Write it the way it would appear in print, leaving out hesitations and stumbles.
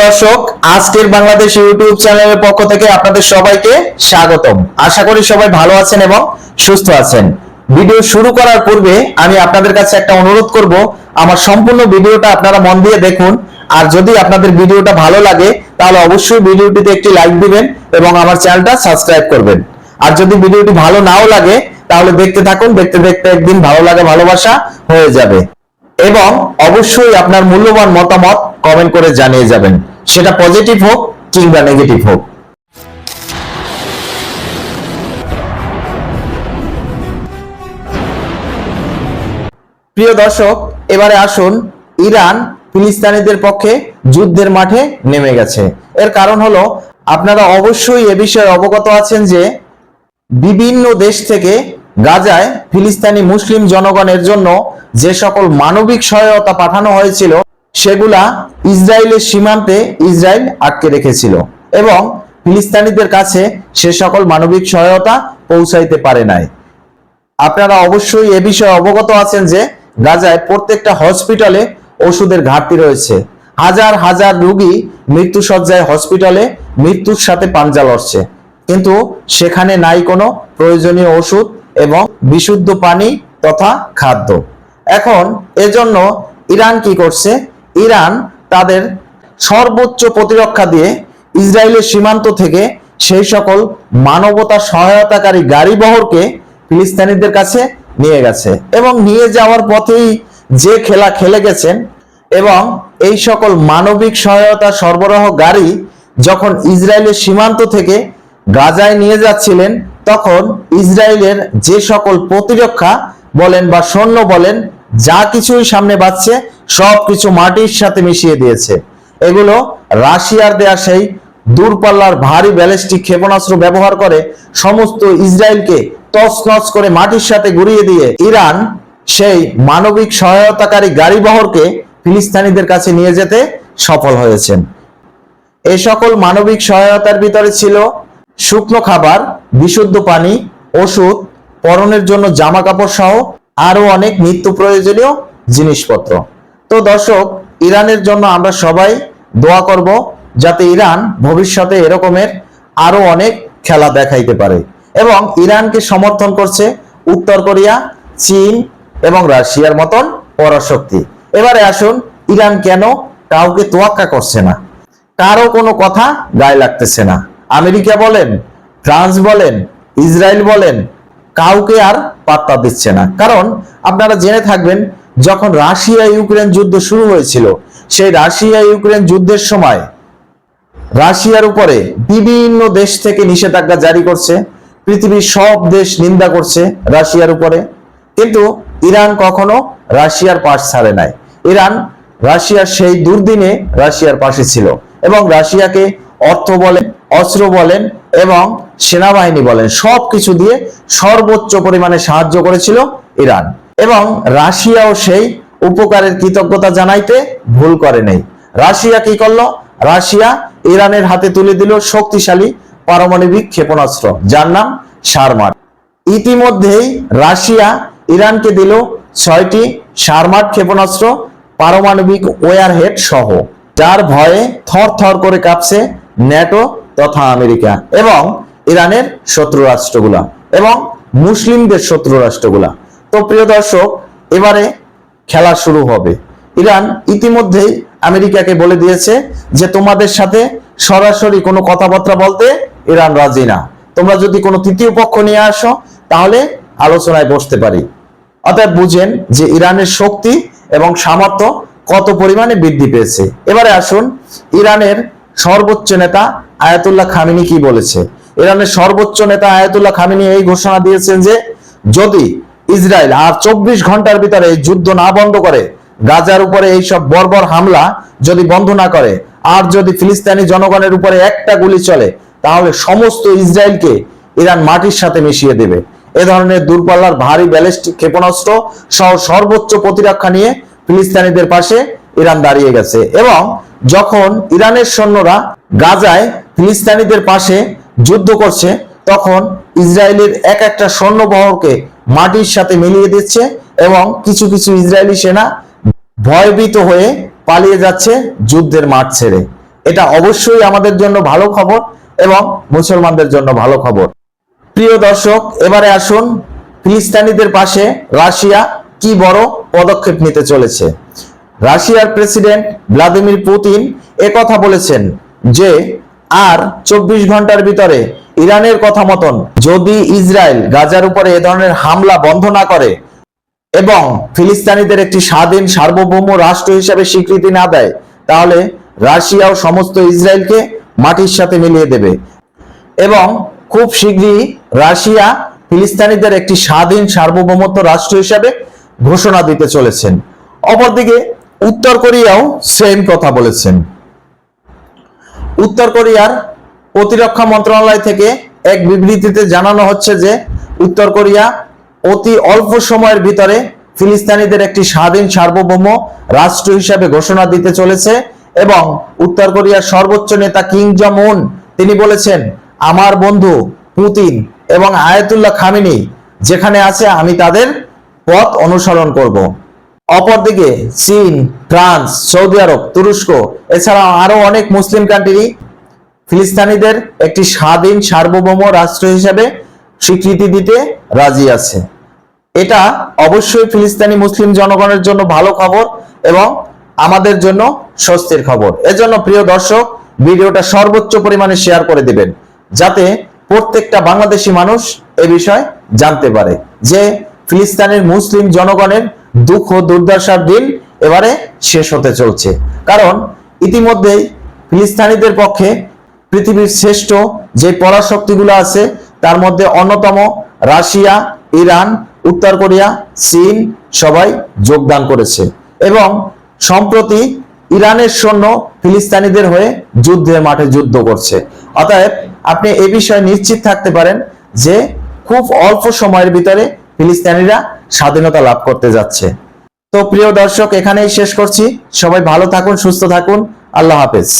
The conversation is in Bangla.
দর্শক, আজকের বাংলাদেশ ইউটিউব চ্যানেলের পক্ষ থেকে আপনাদের সবাইকে স্বাগতম। আশা করি সবাই ভালো আছেন এবং সুস্থ আছেন। ভিডিও শুরু করার পূর্বে আমি আপনাদের কাছে একটা অনুরোধ করব, আমার সম্পূর্ণ ভিডিওটা আপনারা মন দিয়ে দেখুন। আর যদি আপনাদের ভিডিওটা ভালো লাগে তাহলে অবশ্যই ভিডিওটিতে একটি লাইক দিবেন এবং আমার চ্যানেলটা সাবস্ক্রাইব করবেন। আর যদি ভিডিওটি ভালো নাও লাগে তাহলে দেখতে থাকুন, দেখতে দেখতে একদিন ভালো লাগা ভালোবাসা হয়ে যাবে। এবং অবশ্যই আপনার মূল্যবান মতামত কমেন্ট করে জানিয়ে যাবেন, সেটা পজিটিভ হোক কিংবা নেগেটিভ হোক। প্রিয় দর্শক, এবারে আসুন, ইরান ফিলিস্তিনিদের পক্ষে যুদ্ধের মাঠে নেমে গেছে। এর কারণ হলো, আপনারা অবশ্যই এ বিষয়ে অবগত আছেন যে বিভিন্ন দেশ থেকে গাজায় ফিলিস্তিনি মুসলিম জনগণের জন্য যে সকল মানবিক সহায়তা পাঠানো হয়েছিল সেগুলা ইসরায়েলের সীমান্তে ইসরায়েল আটকে রেখেছিল এবং ফিলিস্তিনিদের কাছে সে সকল মানবিক সহায়তা পৌঁছাইতে পারে নাই। আপনারা অবশ্যই এ বিষয়ে অবগত আছেন যে গাজায় প্রত্যেকটা হসপিটালে ওষুধের ঘাটতি রয়েছে। হাজার হাজার রোগী মৃত্যুশয্যায় হসপিটালে মৃত্যুর সাথে পাঞ্জা লড়ছে, কিন্তু সেখানে নাই কোনো প্রয়োজনীয় ওষুধ এবং বিশুদ্ধ পানি তথা খাদ্য। এখন এজন্য ইরান কি করছে? ইরান তাদের সর্বোচ্চ প্রতিরক্ষা দিয়ে ইসরায়েলের সীমান্ত থেকে সেই সকল মানবতা সহায়তাকারী গাড়ি বহরকে ফিলিস্তিনিদের কাছে নিয়ে গেছে এবং নিয়ে যাওয়ার পথেই যে খেলা খেলে গেছেন। এবং এই সকল মানবিক সহায়তা সরবরাহ গাড়ি যখন ইসরায়েলের সীমান্ত থেকে গাজায় নিয়ে যাচ্ছিলেন, তখন ইসরায়েলের যে সকল প্রতিরক্ষা বলেন বা সৈন্য বলেন, যা কিছুই সামনে বাঁচছে সব কিছু মাটির সাথে মিশিয়ে দিয়েছে। এগুলো রাশিয়ার দেয়া সেই দূরপাল্লার ভারী ব্যালিস্টিক ক্ষেপণাস্ত্র ব্যবহার করে সমস্ত ইসরায়েলকে তছনছ করে মাটির সাথে গুঁড়িয়ে দিয়ে ইরান সেই মানবিক সহায়তাকারী গাড়ি বহরকে ফিলিস্তিনিদের কাছে নিয়ে যেতে সফল হয়েছেন। এই সকল মানবিক সহায়তার ভিতরে ছিল শুকনো খাবার, বিশুদ্ধ পানি, ওষুধ, পরনের জন্য জামা কাপড় সহ আরো অনেক নিত্য প্রয়োজনীয় জিনিসপত্র। তো দর্শক, ইরানের জন্য আমরা সবাই দোয়া করব যাতে ইরান ভবিষ্যতে এরকমের আরো অনেক খেলা দেখাইতে পারে। এবং ইরানকে সমর্থন করছে উত্তর কোরিয়া, চীন এবং রাশিয়ার মতন পরাশক্তি। এবারে আসুন, ইরান কেন কাউকে তোয়াক্কা করছে না, কারো কোনো কথা গায়ে লাগতেছে না। আমেরিকা বলেন, ফ্রান্স বলেন, ইসরায়েল বলেন, কাউকে আর পাত্তা দিচ্ছে না। কারণ আপনারা জেনে থাকবেন, যখন রাশিয়া ইউক্রেন যুদ্ধ শুরু হয়েছিল, সেই রাশিয়া ইউক্রেন যুদ্ধের সময় রাশিয়ার উপরে বিভিন্ন দেশ থেকে নিষেধাজ্ঞা জারি করছে, পৃথিবীর সব দেশ নিন্দা করছে রাশিয়ার উপরে, কিন্তু ইরান কখনো রাশিয়ার পাশ ছাড়ে নাই। ইরান রাশিয়ার সেই দুর্দিনে রাশিয়ার পাশে ছিল এবং রাশিয়াকে অর্থ বলেন, অস্ত্র বলেন এবং সেনাবাহিনী বলেন, সবকিছু দিয়ে সর্বোচ্চ পরিমাণে সাহায্য করেছিল ইরান। এবং রাশিয়াও সেই উপকারের কৃতজ্ঞতা জানাইতে ভুল করে নেই। রাশিয়া কি করলো? রাশিয়া ইরানের হাতে তুলে দিল শক্তিশালী পারমাণবিক ক্ষেপণাস্ত্র, যার নাম শারমাট। ইতিমধ্যেই রাশিয়া ইরানকে দিল 6টি শারমাট ক্ষেপণাস্ত্র, পারমাণবিক ওয়ারহেড সহ, যার ভয়ে থর থর করে কাঁপছে ন্যাটো তথা আমেরিকা এবং ইরানের শত্রু রাষ্ট্রগুলা এবং মুসলিমদের শত্রু রাষ্ট্রগুলা। তো প্রিয় দর্শক, এবারে খেলা শুরু হবে। ইরান ইতিমধ্যেই আমেরিকাকে বলে দিয়েছে যে তোমাদের সাথে সরাসরি কোনো কথাবার্তা বলতে ইরান রাজি না, তোমরা যদি কোনো তৃতীয় পক্ষ নিয়ে আসো তাহলে আলোচনায় বসতে পারি। অতএব বুঝেন যে ইরানের শক্তি এবং সামর্থ্য কত পরিমাণে বৃদ্ধি পেয়েছে। এবারে আসুন, ইরানের সর্বোচ্চ নেতা আয়াতুল্লাহ খামেনি কি বলেছে। ইরানের সর্বোচ্চ নেতা আয়াতুল্লাহ খামেনি এই ঘোষণা দিয়েছেন যে যদি ইসরায়েল আর 24 ঘন্টার ভিতরে যুদ্ধ না বন্ধ করে, গাজার উপরে এই সব বর্বর হামলা যদি বন্ধ না করে, আর যদি ফিলিস্তিনি জনগণের উপরে একটা গুলি চলে, তাহলে সমস্ত ইসরায়েলকে ইরান মাটির সাথে মিশিয়ে দেবে। এ ধরনের দূরপাল্লার ভারী ব্যালিস্টিক ক্ষেপণাস্ত্র সহ সর্বোচ্চ প্রতিরক্ষা নিয়ে ফিলিস্তিনিদের পাশে ইরান দাঁড়িয়ে গেছে। এবং যখন ইরানের সৈন্যরা গাজায় ফিলিস্তিনিদের পাশে যুদ্ধ করছে, তখন ইসরায়েলের এক একটা সৈন্যবহরকে মাটির সাথে মিলিয়ে দিচ্ছে এবং কিছু কিছু ইসরায়েলি সেনা ভয়ভীত হয়ে পালিয়ে যাচ্ছে যুদ্ধের মাঠ ছেড়ে। এটা অবশ্যই আমাদের জন্য ভালো খবর এবং মুসলমানদের জন্য ভালো খবর। প্রিয় দর্শক, এবারে আসুন ফিলিস্তিনিদের পাশে রাশিয়া কি বড় পদক্ষেপ নিতে চলেছে। রাশিয়ার প্রেসিডেন্ট ভ্লাদিমির পুতিন একথা বলেছেন যে আর 24 ঘন্টার ভিতরে ইরানের কথা মতন যদি ইসরায়েল গাজার উপরে এ ধরনের হামলা বন্ধ না করে এবং ফিলিস্তিনিদের একটি স্বাধীন সার্বভৌম রাষ্ট্র হিসেবে স্বীকৃতি না দেয়, তাহলে রাশিয়াও সমস্ত ইসরায়েলকে মাটির সাথে মিলিয়ে দেবে এবং খুব শীঘ্রই রাশিয়া ফিলিস্তিনিদের একটি স্বাধীন সার্বভৌমত্ব রাষ্ট্র হিসেবে ঘোষণা দিতে চলেছেন। অপরদিকে উত্তর কোরিয়াও সেম কথা বলেছেন। উত্তর কোরিয়ার প্রতিরক্ষা মন্ত্রণালয় থেকে এক বিবৃতিতে জানানো হচ্ছে যে উত্তর কোরিয়া অতি অল্প সময়ের ভিতরে ফিলিস্তিনিদের একটি স্বাধীন সার্বভৌম রাষ্ট্র হিসেবে ঘোষণা দিতে চলেছে এবং উত্তর কোরিয়ার সর্বোচ্চ নেতা কিম জং উন তিনি বলেছেন, আমার বন্ধু পুতিন এবং আয়াতুল্লাহ খামেনি যেখানে আছে আমি তাদের পথ অনুসরণ করব। অপরদিকে চীন, ফ্রান্স, সৌদি আরব, তুরস্ক এছাড়াও আরো অনেক মুসলিম কান্ট্রি ফিলিস্তিনিদের একটি স্বাধীন সার্বভৌম রাষ্ট্র হিসেবে স্বীকৃতি দিতে রাজি আছে। এটা অবশ্যই ফিলিস্তিনি মুসলিম জনগণের জন্য ভালো খবর এবং আমাদের জন্য স্বস্তির খবর। এজন্য প্রিয় দর্শক, ভিডিওটা সর্বোচ্চ পরিমাণে শেয়ার করে দিবেন যাতে প্রত্যেকটা বাংলাদেশি মানুষ এ বিষয় জানতে পারে যে ফিলিস্তিনের মুসলিম জনগণের দুঃখ দুর্দশার দিন এবারে শেষ হতে চলছে। কারণ ইতিমধ্যেই ফিলিস্তিনিদের পক্ষে পৃথিবীর শ্রেষ্ঠ যে পরাশক্তিগুলো আছে তার মধ্যে অন্যতম রাশিয়া, ইরান, উত্তর কোরিয়া, চীন সবাই যোগদান করেছে এবং সম্প্রতি ইরানের সৈন্য ফিলিস্তিনিদের হয়ে যুদ্ধের মাঠে যুদ্ধ করছে। অতএব আপনি এই বিষয়ে নিশ্চিত থাকতে পারেন যে খুব অল্প সময়ের ভিতরে ফিলিস্তিনিরা স্বাধীনতা লাভ করতে যাচ্ছে। তো প্রিয় দর্শক, এখানেই শেষ করছি। সবাই ভালো থাকুন, সুস্থ থাকুন। আল্লাহ হাফেজ।